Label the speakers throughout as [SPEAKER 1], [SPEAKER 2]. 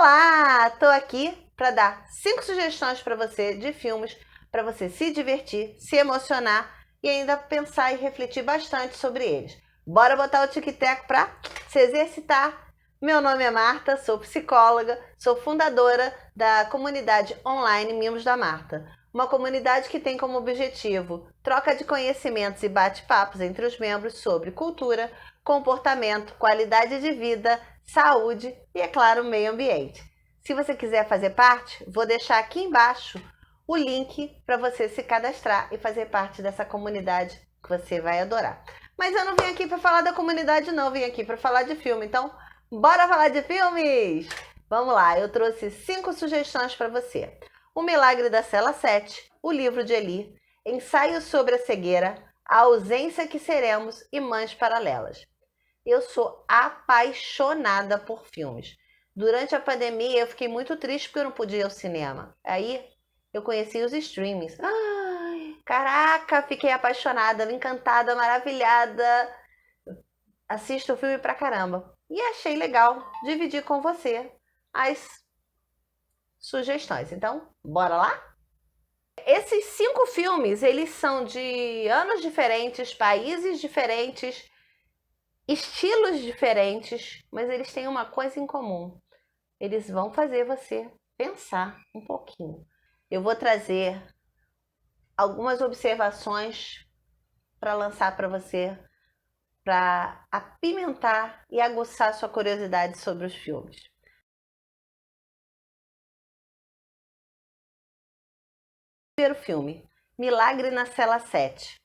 [SPEAKER 1] Olá! Tô aqui para dar 5 sugestões para você de filmes para você se divertir, se emocionar e ainda pensar e refletir bastante sobre eles. Bora botar o tic-tac para se exercitar. Meu nome é Marta, sou psicóloga, sou fundadora da comunidade online Mimos da Marta. Uma comunidade que tem como objetivo troca de conhecimentos e bate-papos entre os membros sobre cultura, comportamento, qualidade de vida, saúde e, é claro, meio ambiente. Se você quiser fazer parte, vou deixar aqui embaixo o link para você se cadastrar e fazer parte dessa comunidade que você vai adorar. Mas eu não vim aqui para falar da comunidade não, vim aqui para falar de filme. Então, bora falar de filmes? Vamos lá, eu trouxe 5 sugestões para você. O Milagre da Cela 7, O Livro de Eli, Ensaio sobre a Cegueira, A Ausência que Seremos e Mães Paralelas. Eu sou apaixonada por filmes. Durante a pandemia eu fiquei muito triste porque eu não podia ir ao cinema. Aí eu conheci os streamings. Ai, caraca, fiquei apaixonada, encantada, maravilhada. Assisto o filme pra caramba. E achei legal dividir com você as sugestões. Então, bora lá? Esses 5 filmes, eles são de anos diferentes, países diferentes, estilos diferentes, mas eles têm uma coisa em comum. Eles vão fazer você pensar um pouquinho. Eu vou trazer algumas observações para lançar para você, para apimentar e aguçar sua curiosidade sobre os filmes. Primeiro filme, Milagre na Cela 7.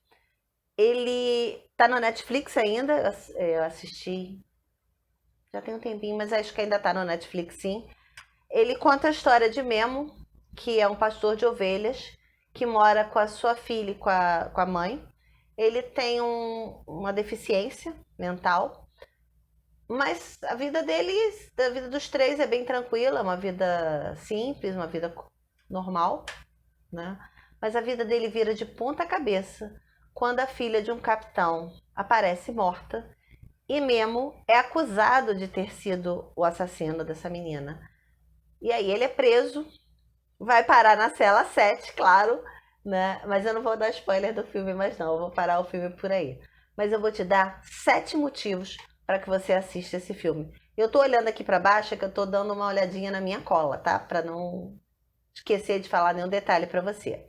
[SPEAKER 1] Ele tá no Netflix ainda, eu assisti já tem um tempinho, mas acho que ainda tá no Netflix, sim. Ele conta a história de Memo, que é um pastor de ovelhas, que mora com a sua filha e com a mãe. Ele tem uma deficiência mental, mas a vida deles, a vida dos três é bem tranquila, uma vida simples, uma vida normal, né? Mas a vida dele vira de ponta cabeça quando a filha de um capitão aparece morta e Memo é acusado de ter sido o assassino dessa menina. E aí ele é preso, vai parar na cela 7, claro, né? Mas eu não vou dar spoiler do filme mais não, eu vou parar o filme por aí. Mas eu vou te dar 7 motivos para que você assista esse filme. Eu tô olhando aqui para baixo, que eu tô dando uma olhadinha na minha cola, tá? Para não esquecer de falar nenhum detalhe para você.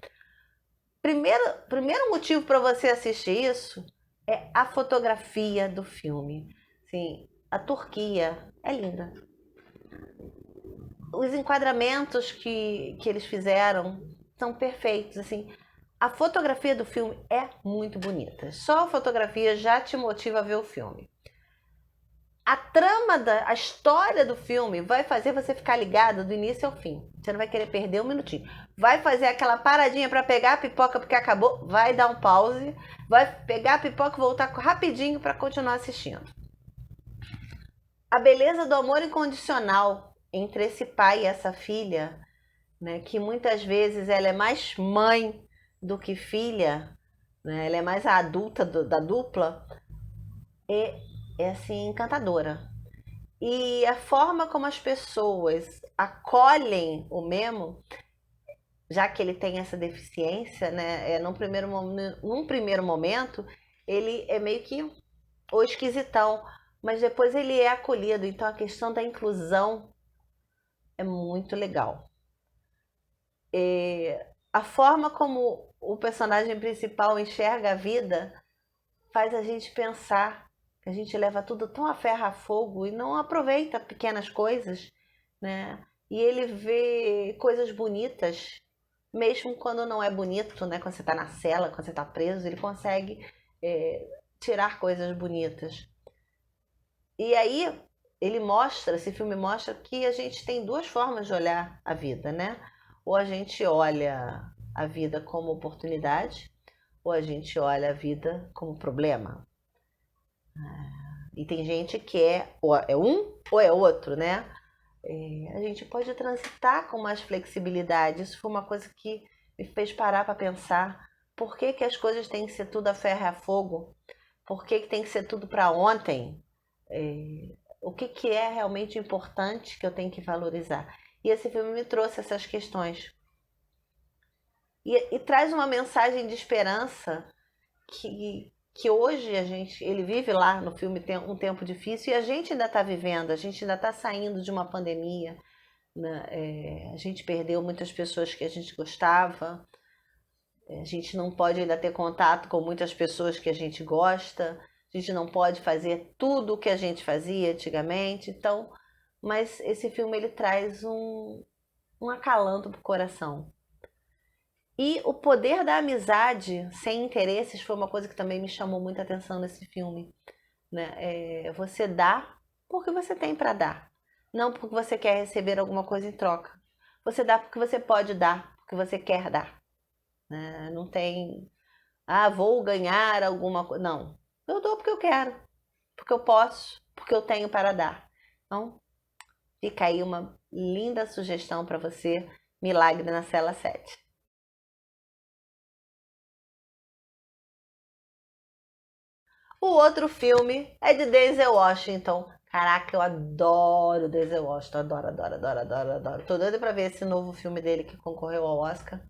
[SPEAKER 1] Primeiro motivo para você assistir isso é a fotografia do filme. Sim, a Turquia é linda. Os enquadramentos que eles fizeram são perfeitos. Assim, a fotografia do filme é muito bonita. Só a fotografia já te motiva a ver o filme. A trama, a história do filme vai fazer você ficar ligado do início ao fim. Você não vai querer perder um minutinho. Vai fazer aquela paradinha para pegar a pipoca porque acabou, vai dar um pause, vai pegar a pipoca e voltar rapidinho para continuar assistindo. A beleza do amor incondicional entre esse pai e essa filha, né, que muitas vezes ela é mais mãe do que filha, né, ela é mais a adulta da dupla, é assim encantadora. E a forma como as pessoas acolhem o Memo, já que ele tem essa deficiência, né? Num primeiro momento, ele é meio que o esquisitão, mas depois ele é acolhido. Então a questão da inclusão é muito legal. A forma como o personagem principal enxerga a vida faz a gente pensar. A gente leva tudo tão a ferro a fogo e não aproveita pequenas coisas, né? E ele vê coisas bonitas, mesmo quando não é bonito, né? Quando você está na cela, quando você está preso, ele consegue tirar coisas bonitas. E aí esse filme mostra que a gente tem 2 formas de olhar a vida, né? Ou a gente olha a vida como oportunidade, ou a gente olha a vida como problema. E tem gente que é um ou é outro, né? A gente pode transitar com mais flexibilidade. Isso foi uma coisa que me fez parar para pensar. Por que as coisas têm que ser tudo a ferro e a fogo? Por que tem que ser tudo para ontem? O que é realmente importante que eu tenho que valorizar? E esse filme me trouxe essas questões. E traz uma mensagem de esperança que hoje ele vive lá no filme, tem um tempo difícil e a gente ainda está vivendo, a gente ainda está saindo de uma pandemia, né? A gente perdeu muitas pessoas que a gente gostava, a gente não pode ainda ter contato com muitas pessoas que a gente gosta, a gente não pode fazer tudo o que a gente fazia antigamente, então, mas esse filme ele traz um acalanto pro coração. E o poder da amizade sem interesses foi uma coisa que também me chamou muita atenção nesse filme, né? Você dá porque você tem para dar, não porque você quer receber alguma coisa em troca. Você dá porque você pode dar, porque você quer dar, né? Não tem, vou ganhar alguma coisa. Não, eu dou porque eu quero, porque eu posso, porque eu tenho para dar. Então, fica aí uma linda sugestão para você, Milagre na Cela 7. O outro filme é de Denzel Washington. Caraca, eu adoro Denzel Washington. Adoro, adoro, adoro, adoro, adoro. Tô doida pra ver esse novo filme dele que concorreu ao Oscar,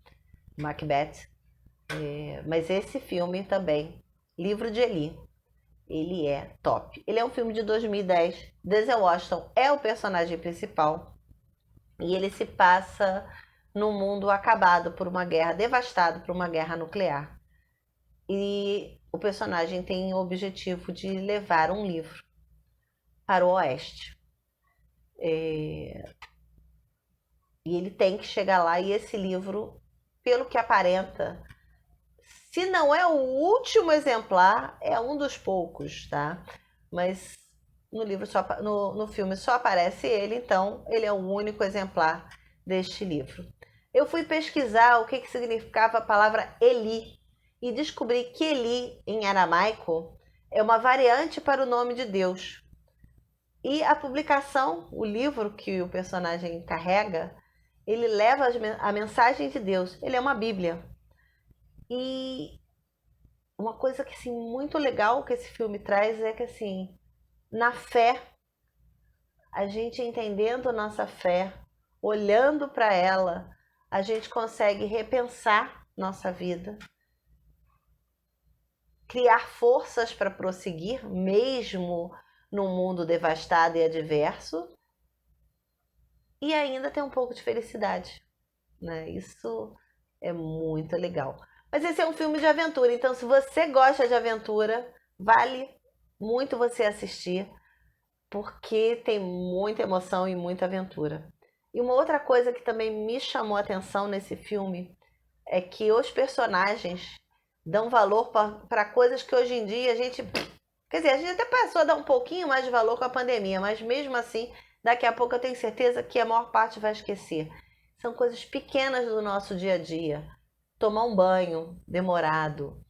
[SPEAKER 1] Macbeth. Mas esse filme também, Livro de Eli, ele é top. Ele é um filme de 2010. Denzel Washington é o personagem principal. E ele se passa num mundo acabado por uma guerra, devastado por uma guerra nuclear. E o personagem tem o objetivo de levar um livro para o Oeste. E ele tem que chegar lá e esse livro, pelo que aparenta, se não é o último exemplar, é um dos poucos, tá? Mas no filme só aparece ele, então ele é o único exemplar deste livro. Eu fui pesquisar o que significava a palavra Eli e descobri que Eli, em aramaico, é uma variante para o nome de Deus. E a publicação, o livro que o personagem carrega, ele leva a mensagem de Deus. Ele é uma Bíblia. E uma coisa que assim, muito legal que esse filme traz é que assim, na fé, a gente entendendo nossa fé, olhando para ela, a gente consegue repensar nossa vida, criar forças para prosseguir, mesmo num mundo devastado e adverso, e ainda ter um pouco de felicidade, né? Isso é muito legal. Mas esse é um filme de aventura, então se você gosta de aventura, vale muito você assistir, porque tem muita emoção e muita aventura. E uma outra coisa que também me chamou a atenção nesse filme é que os personagens dão valor para coisas que hoje em dia a gente... Quer dizer, a gente até passou a dar um pouquinho mais de valor com a pandemia, mas mesmo assim, daqui a pouco eu tenho certeza que a maior parte vai esquecer. São coisas pequenas do nosso dia a dia. Tomar um banho demorado,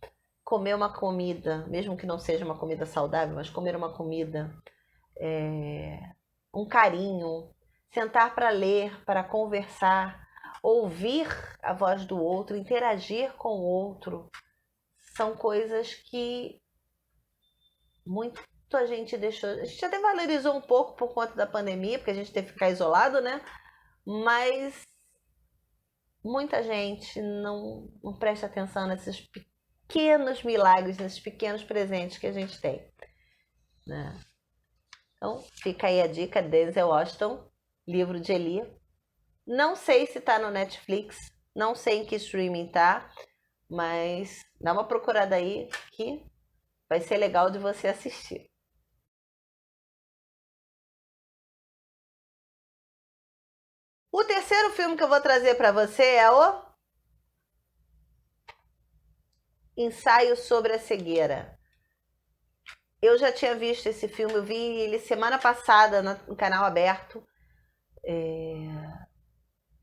[SPEAKER 1] comer uma comida, mesmo que não seja uma comida saudável, mas comer uma comida, um carinho, sentar para ler, para conversar, ouvir a voz do outro, interagir com o outro, são coisas que muita gente deixou. A gente até valorizou um pouco por conta da pandemia, porque a gente teve que ficar isolado, né? Mas muita gente não presta atenção nesses pequenos milagres, nesses pequenos presentes que a gente tem, né? Então, fica aí a dica, Denzel Washington, Livro de Eli. Não sei se tá no Netflix, não sei em que streaming tá, mas dá uma procurada aí que vai ser legal de você assistir. O terceiro filme que eu vou trazer para você é o Ensaio sobre a Cegueira. Eu já tinha visto esse filme, eu vi ele semana passada no canal aberto.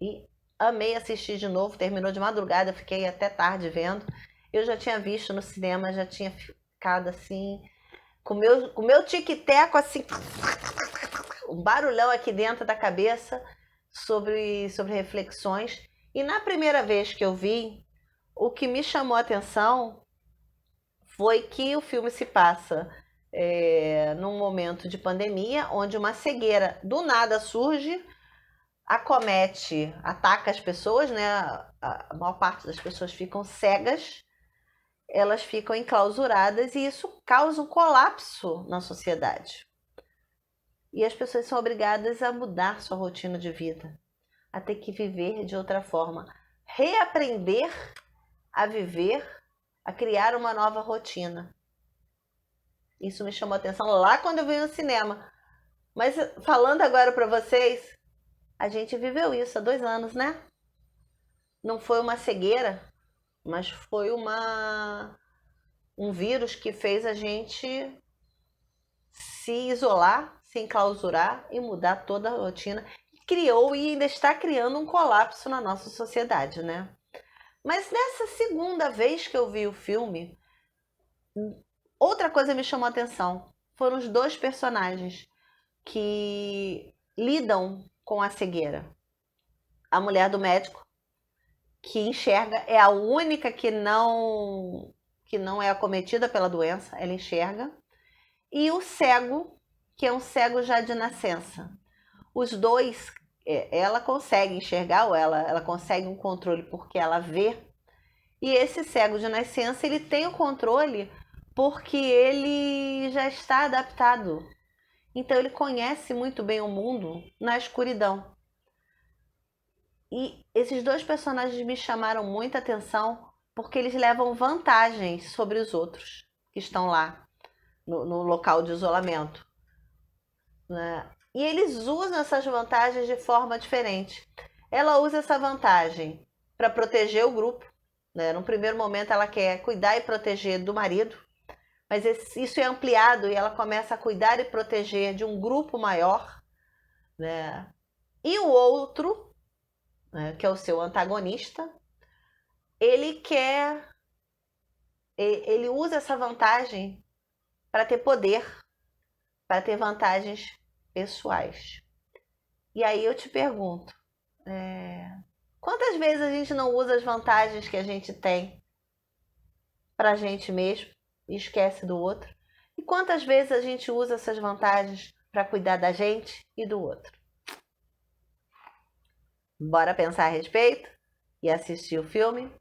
[SPEAKER 1] E amei assistir de novo, terminou de madrugada, eu fiquei até tarde vendo. Eu já tinha visto no cinema, já tinha ficado assim, com meu tic-teco assim, um barulhão aqui dentro da cabeça sobre reflexões. E na primeira vez que eu vi, o que me chamou a atenção foi que o filme se passa num momento de pandemia, onde uma cegueira do nada surge, acomete, ataca as pessoas, né? A maior parte das pessoas ficam cegas, elas ficam enclausuradas e isso causa um colapso na sociedade. E as pessoas são obrigadas a mudar sua rotina de vida, a ter que viver de outra forma, reaprender a viver, a criar uma nova rotina. Isso me chamou a atenção lá quando eu vi no cinema. Mas falando agora para vocês, a gente viveu isso há 2 anos, né? Não foi uma cegueira, mas foi um vírus que fez a gente se isolar, se enclausurar e mudar toda a rotina. Criou e ainda está criando um colapso na nossa sociedade, né? Mas nessa segunda vez que eu vi o filme, outra coisa me chamou a atenção. Foram os 2 personagens que lidam com a cegueira. A mulher do médico, que enxerga, é a única que não é acometida pela doença, ela enxerga. E o cego, que é um cego já de nascença. Os 2, ela consegue enxergar, ou ela consegue um controle porque ela vê. E esse cego de nascença, ele tem o controle porque ele já está adaptado. Então ele conhece muito bem o mundo na escuridão. E esses 2 personagens me chamaram muita atenção porque eles levam vantagens sobre os outros que estão lá no local de isolamento, né? E eles usam essas vantagens de forma diferente. Ela usa essa vantagem para proteger o grupo, né? No primeiro momento ela quer cuidar e proteger do marido, mas isso é ampliado e ela começa a cuidar e proteger de um grupo maior, né? E o outro, né, que é o seu antagonista, ele usa essa vantagem para ter poder, para ter vantagens pessoais. E aí eu te pergunto, quantas vezes a gente não usa as vantagens que a gente tem para a gente mesmo e esquece do outro? E quantas vezes a gente usa essas vantagens para cuidar da gente e do outro? Bora pensar a respeito e assistir o filme?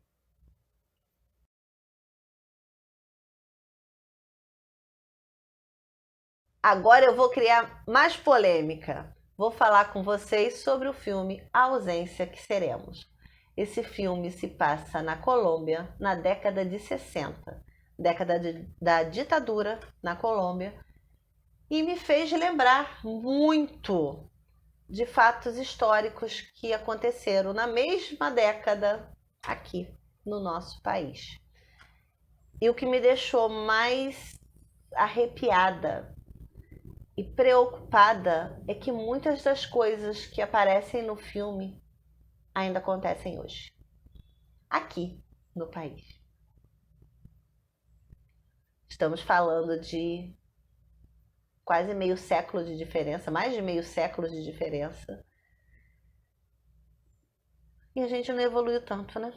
[SPEAKER 1] Agora eu vou criar mais polêmica. Vou falar com vocês sobre o filme A Ausência que Seremos. Esse filme se passa na Colômbia na década de 60, década da ditadura na Colômbia, e me fez lembrar muito de fatos históricos que aconteceram na mesma década aqui no nosso país. E o que me deixou mais arrepiada e preocupada é que muitas das coisas que aparecem no filme ainda acontecem hoje, aqui no país. Estamos falando de quase meio século de diferença, mais de meio século de diferença. E a gente não evoluiu tanto, né?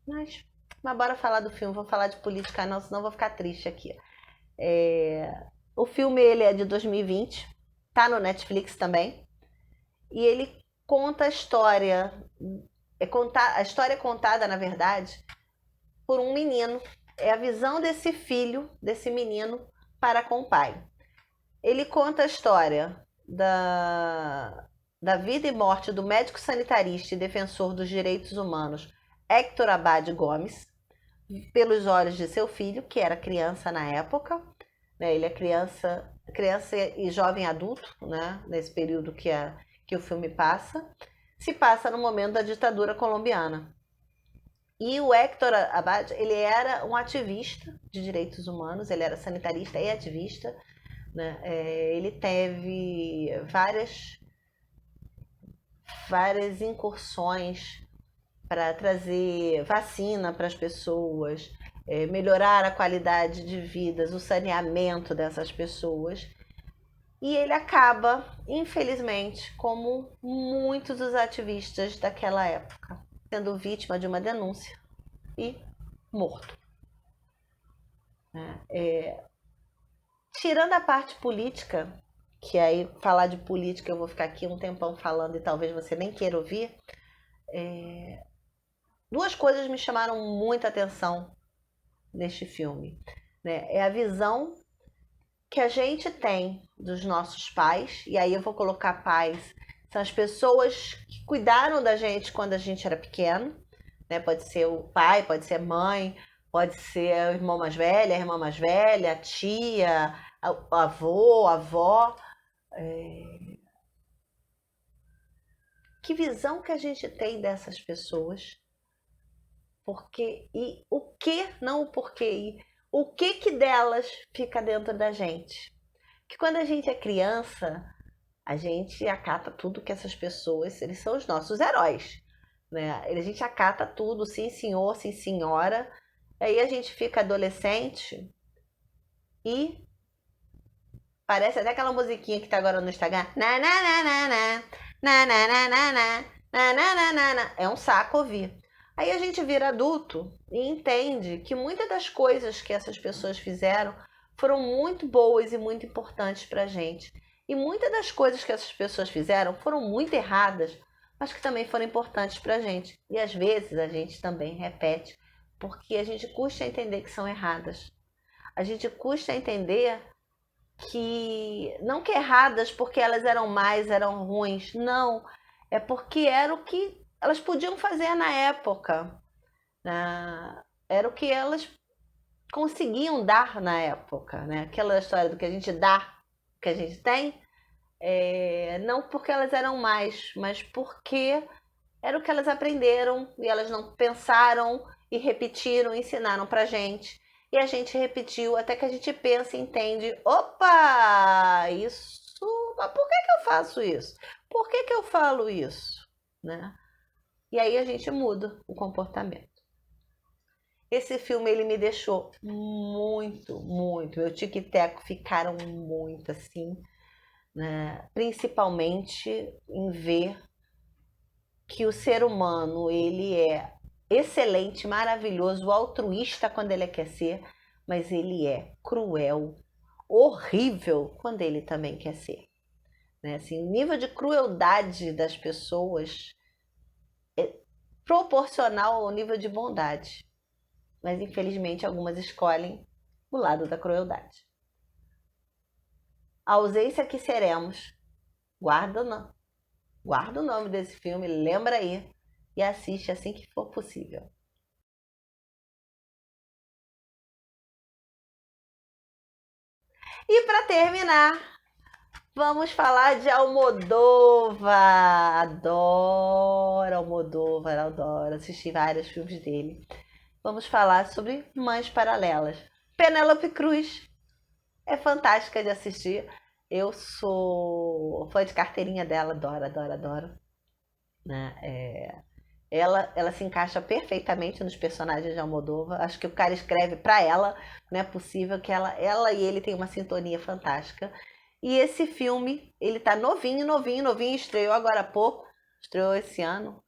[SPEAKER 1] Mas bora falar do filme, vou falar de política não, senão vou ficar triste aqui. O filme ele é de 2020, tá no Netflix também, e ele conta a história, a história é contada, na verdade, por um menino, é a visão desse filho, desse menino, para com o pai. Ele conta a história da vida e morte do médico sanitarista e defensor dos direitos humanos Héctor Abad Gomes, pelos olhos de seu filho, que era criança na época, né? Ele é criança e jovem adulto, né? Nesse período que o filme se passa no momento da ditadura colombiana. E o Héctor Abad, ele era um ativista de direitos humanos, ele era sanitarista e ativista, né? Ele teve várias incursões para trazer vacina para as pessoas, melhorar a qualidade de vida, o saneamento dessas pessoas. E ele acaba, infelizmente, como muitos dos ativistas daquela época, sendo vítima de uma denúncia e morto. tirando a parte política, que aí falar de política eu vou ficar aqui um tempão falando e talvez você nem queira ouvir, duas coisas me chamaram muita atenção neste filme, né? É a visão que a gente tem dos nossos pais, e aí eu vou colocar pais, são as pessoas que cuidaram da gente quando a gente era pequeno, né? Pode ser o pai, pode ser a mãe, pode ser o irmão mais velho, a irmã mais velha, a tia, o avô, a avó. Que visão que a gente tem dessas pessoas? Porque e o que, não o porquê, e o que delas fica dentro da gente? Que quando a gente é criança, a gente acata tudo que essas pessoas, eles são os nossos heróis, né? A gente acata tudo, sim senhor, sim senhora. Aí a gente fica adolescente e parece até aquela musiquinha que tá agora no Instagram. Na, na, na, na, na, na, na, na, na, na, na, na, na, na. É um saco ouvir. Aí a gente vira adulto e entende que muitas das coisas que essas pessoas fizeram foram muito boas e muito importantes pra gente. E muitas das coisas que essas pessoas fizeram foram muito erradas, mas que também foram importantes pra gente. E às vezes a gente também repete, porque a gente custa entender que são erradas. A gente custa entender que não que erradas porque elas eram mais, eram ruins, não, é porque era o que elas podiam fazer na época, né? Era o que elas conseguiam dar na época, né? Aquela história do que a gente dá, que a gente tem, não porque elas eram mais, mas porque era o que elas aprenderam e elas não pensaram e repetiram, ensinaram pra gente. E a gente repetiu até que a gente pensa e entende: opa, isso, mas por que eu faço isso? Por que eu falo isso? Né? E aí a gente muda o comportamento. Esse filme ele me deixou muito, muito. Meu tic e teco ficaram muito assim, né? Principalmente em ver que o ser humano ele é excelente, maravilhoso, altruísta quando ele quer ser, mas ele é cruel, horrível quando ele também quer ser. Né? Assim, o nível de crueldade das pessoas é proporcional ao nível de bondade, mas infelizmente algumas escolhem o lado da crueldade. A ausência que seremos, guarda não. Guarda o nome desse filme, lembra aí e assiste assim que for possível. E para terminar, vamos falar de Almodóvar. Adoro Almodóvar, adoro. Assisti vários filmes dele. Vamos falar sobre Mães Paralelas. Penélope Cruz é fantástica de assistir. Eu sou fã de carteirinha dela, adoro, adoro, adoro. Né? Ela se encaixa perfeitamente nos personagens de Almodóvar. Acho que o cara escreve para ela. Não é possível que ela e ele tenham uma sintonia fantástica. E esse filme, ele tá novinho, novinho, novinho. Estreou agora há pouco. Estreou esse ano.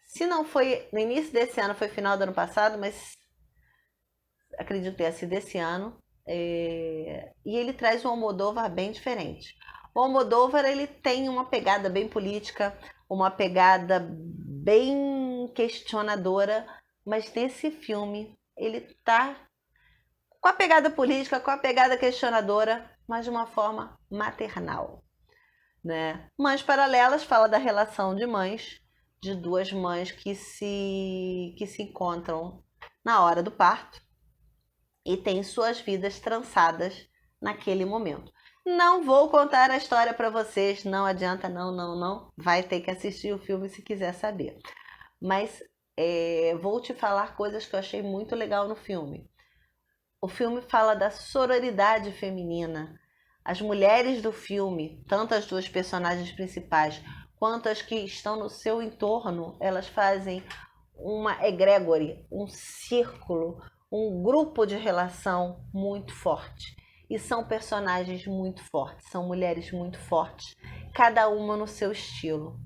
[SPEAKER 1] Se não foi no início desse ano, foi final do ano passado, mas acredito que tenha sido esse ano. E ele traz um Almodóvar bem diferente. O Almodóvar ele tem uma pegada bem política, uma pegada bem questionadora, mas nesse filme ele tá com a pegada política, com a pegada questionadora, mas de uma forma maternal. Né? Mães Paralelas fala da relação de mães, de duas mães que se encontram na hora do parto e têm suas vidas trançadas naquele momento. Não vou contar a história para vocês, não adianta, não. Vai ter que assistir o filme se quiser saber. Mas vou te falar coisas que eu achei muito legal no filme. O filme fala da sororidade feminina. As mulheres do filme, tanto as duas personagens principais, quanto as que estão no seu entorno, elas fazem uma egrégore, um círculo, um grupo de relação muito forte. E são personagens muito fortes, são mulheres muito fortes, cada uma no seu estilo.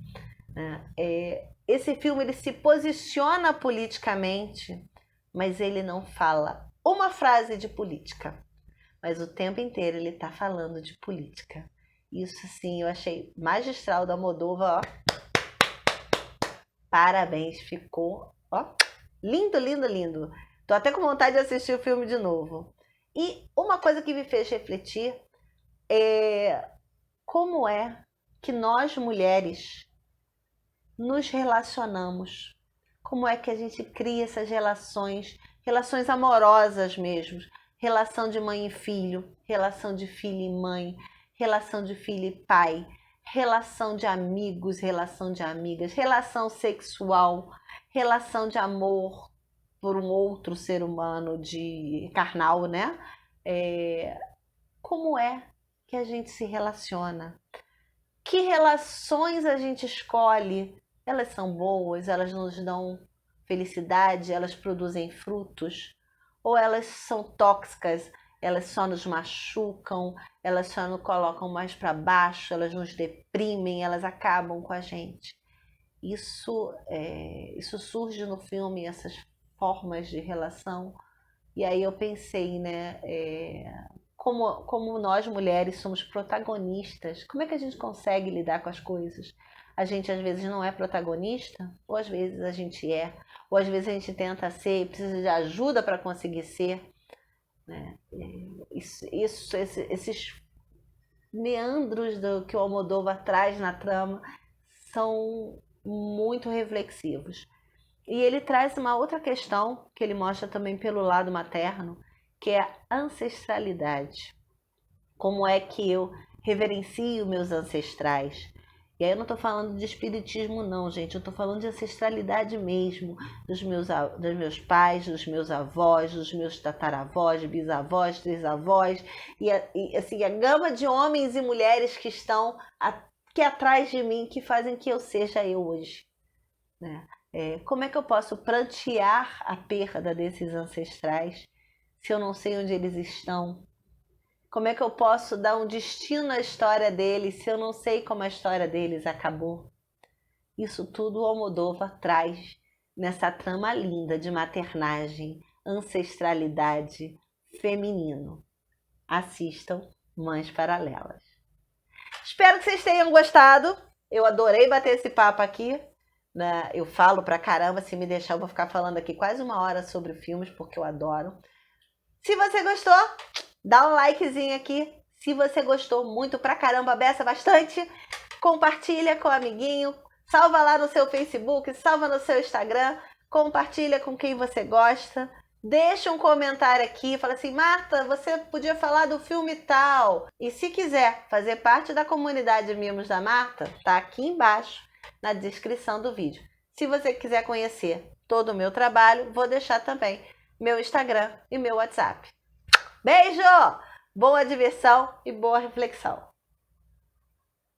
[SPEAKER 1] Esse filme ele se posiciona politicamente, mas ele não fala uma frase de política. mas o tempo inteiro ele tá falando de política. Isso, assim, eu achei magistral da Almodóvar, ó. Parabéns, ficou, ó, lindo, lindo, lindo. Tô até com vontade de assistir o filme de novo. E uma coisa que me fez refletir é como é que nós mulheres nos relacionamos. Como é que a gente cria essas relações, relações amorosas mesmo, relação de mãe e filho, relação de filho e mãe, relação de filho e pai, relação de amigos, relação de amigas, relação sexual, relação de amor por um outro ser humano de carnal, né? Como é que a gente se relaciona? Que relações a gente escolhe? Elas são boas? Elas nos dão felicidade? Elas produzem frutos? Ou elas são tóxicas? Elas só nos machucam? Elas só nos colocam mais para baixo? Elas nos deprimem? Elas acabam com a gente? Isso surge no filme, essas formas de relação. E aí eu pensei, né? Como nós mulheres somos protagonistas, como é que a gente consegue lidar com as coisas? A gente às vezes não é protagonista, ou às vezes a gente é, ou às vezes a gente tenta ser e precisa de ajuda para conseguir ser, né? Esses meandros que o Almodóvar traz na trama são muito reflexivos. E ele traz uma outra questão que ele mostra também pelo lado materno, que é a ancestralidade. Como é que eu reverencio meus ancestrais? E aí eu não estou falando de espiritismo não, gente. Eu estou falando de ancestralidade mesmo, dos meus pais, dos meus avós, dos meus tataravós, bisavós, trisavós. E assim, a gama de homens e mulheres que estão aqui atrás de mim, que fazem que eu seja eu hoje, né? Como é que eu posso prantear a perda desses ancestrais se eu não sei onde eles estão? Como é que eu posso dar um destino à história deles se eu não sei como a história deles acabou? Isso tudo o Almodóvar traz nessa trama linda de maternagem, ancestralidade, feminino. Assistam Mães Paralelas. Espero que vocês tenham gostado. Eu adorei bater esse papo aqui. Né? Eu falo pra caramba, se me deixar eu vou ficar falando aqui quase 1 hora sobre filmes, porque eu adoro. Se você gostou, dá um likezinho aqui. Se você gostou muito pra caramba, beça bastante, compartilha com o amiguinho, salva lá no seu Facebook, salva no seu Instagram, compartilha com quem você gosta. Deixa um comentário aqui, fala assim, Marta, você podia falar do filme tal. E se quiser fazer parte da comunidade Mimos da Marta, tá aqui embaixo na descrição do vídeo. Se você quiser conhecer todo o meu trabalho, vou deixar também meu Instagram e meu WhatsApp. Beijo! Boa diversão e boa reflexão!